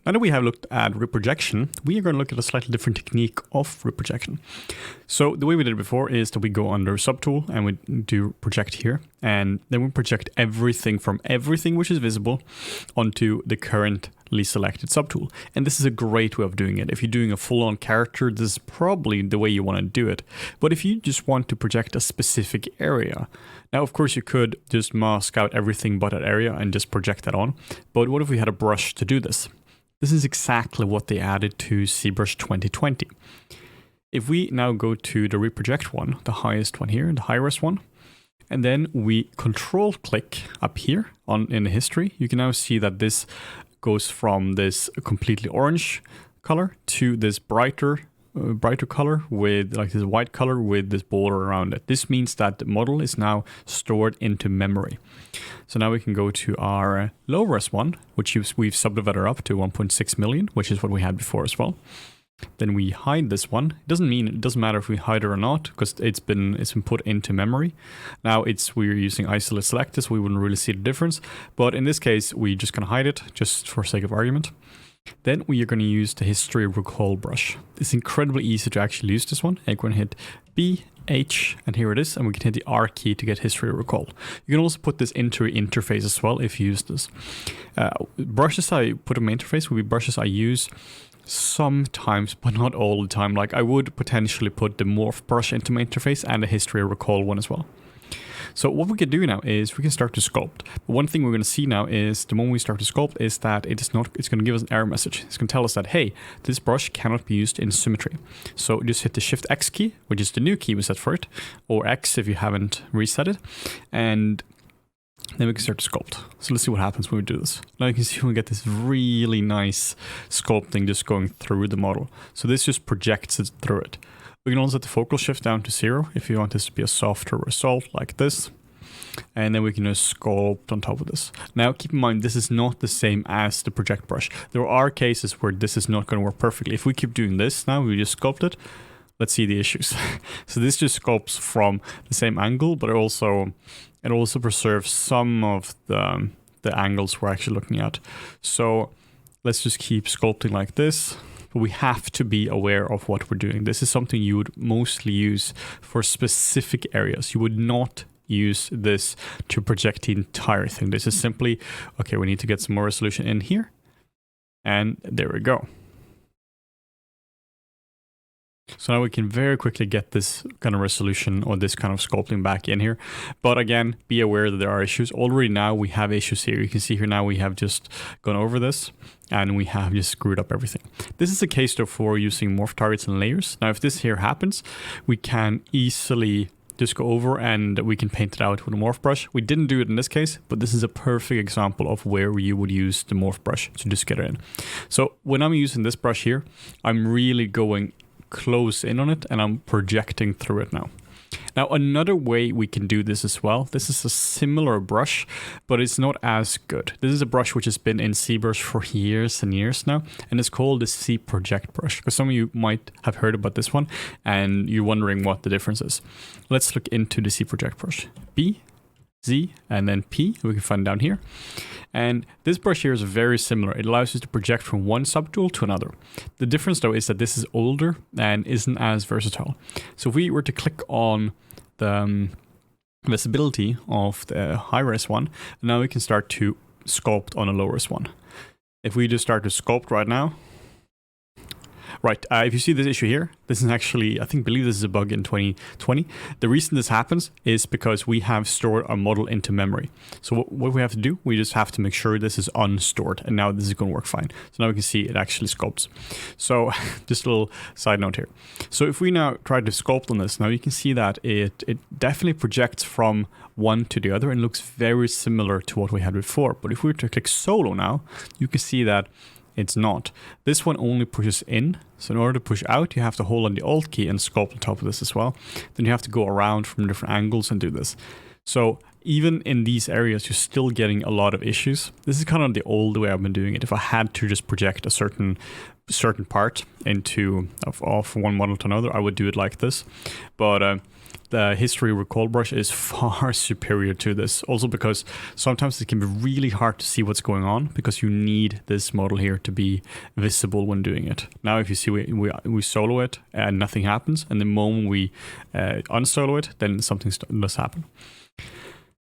Now that we have looked at reprojection, we are going to look at a slightly different technique of reprojection. So the way we did it before is that we go under subtool and we do project here, and then we project everything from everything which is visible onto the currently selected subtool. And this is a great way of doing it. If you're doing a full-on character, this is probably the way you want to do it. But if you just want to project a specific area, now of course you could just mask out everything but that area and just project that on. But what if we had a brush to do this? This is exactly what they added to Zbrush 2020. If we now go to the reproject one, the highest one here, the high-res one, and then we control click up here in the history, you can now see that this goes from this completely orange color to this brighter color with like this white color with this border around it. This means that the model is now stored into memory. So now we can go to our low res one, which we've subdivided up to 1.6 million, which is what we had before as well. Then we hide this one. It doesn't matter if we hide it or not, because it's been put into memory. Now we're using isolate select, so we wouldn't really see the difference. But in this case, we're just gonna hide it just for sake of argument. Then we are going to use the history recall brush. It's incredibly easy to actually use this one. I'm going to hit B, H, and here it is, and we can hit the R key to get history recall. You can also put this into your interface as well if you use this. Brushes I put in my interface will be brushes I use sometimes, but not all the time. Like I would potentially put the morph brush into my interface and the history recall one as well. So what we can do now is we can start to sculpt. But one thing we're going to see now is the moment we start to sculpt is that it's going to give us an error message. It's going to tell us that, hey, this brush cannot be used in symmetry. So just hit the Shift X key, which is the new key we set for it, or X if you haven't reset it. And then we can start to sculpt. So let's see what happens when we do this. Now you can see we get this really nice sculpting just going through the model. So this just projects it through it. We can also set the focal shift down to 0 if you want this to be a softer result like this. And then we can just sculpt on top of this. Now keep in mind, this is not the same as the project brush. There are cases where this is not going to work perfectly. If we keep doing this now, we just sculpt it. Let's see the issues. So this just sculpts from the same angle, but it also preserves some of the angles we're actually looking at. So let's just keep sculpting like this. But we have to be aware of what we're doing. This is something you would mostly use for specific areas. You would not use this to project the entire thing. This is simply, okay, we need to get some more resolution in here. And there we go. So now we can very quickly get this kind of resolution or this kind of sculpting back in here. But again, be aware that there are issues. Already now we have issues here. You can see here now we have just gone over this and we have just screwed up everything. This is a case though for using morph targets and layers. Now if this here happens, we can easily just go over and we can paint it out with a morph brush. We didn't do it in this case, but this is a perfect example of where you would use the morph brush to just get it in. So when I'm using this brush here, I'm really going close in on it and I'm projecting through it now. Now another way we can do this as well, this is a similar brush, but it's not as good. This is a brush which has been in Zbrush for years and years now, and it's called the Z-Project brush, because some of you might have heard about this one and you're wondering what the difference is. Let's look into the Z-Project brush. B, Z, and then P, we can find down here. And this brush here is very similar. It allows us to project from one subtool to another. The difference though is that this is older and isn't as versatile. So if we were to click on the visibility of the high-res one, now we can start to sculpt on a low-res one. If we just start to sculpt right now, right, if you see this issue here, this is actually, believe this is a bug in 2020. The reason this happens is because we have stored our model into memory. So what we have to do, we just have to make sure this is unstored, and now this is going to work fine. So now we can see it actually sculpts. So just a little side note here. So if we now try to sculpt on this, now you can see that it definitely projects from one to the other and looks very similar to what we had before. But if we were to click solo now, you can see that it's not. This one only pushes in. So in order to push out, you have to hold on the Alt key and sculpt on top of this as well. Then you have to go around from different angles and do this. So even in these areas, you're still getting a lot of issues. This is kind of the old way I've been doing it. If I had to just project a certain part into of one model to another, I would do it like this. But the history recall brush is far superior to this. Also because sometimes it can be really hard to see what's going on because you need this model here to be visible when doing it. Now if you see we solo it and nothing happens, and the moment we unsolo it, then something does happen.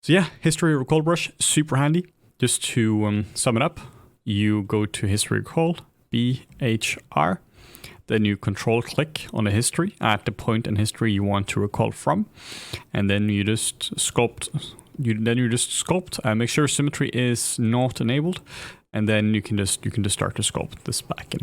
So yeah, history recall brush, super handy. Just to sum it up, you go to history recall, BHR, then you control click on the history at the point in history you want to recall from, and then you just sculpt. Make sure symmetry is not enabled, and then you can just start to sculpt this back in.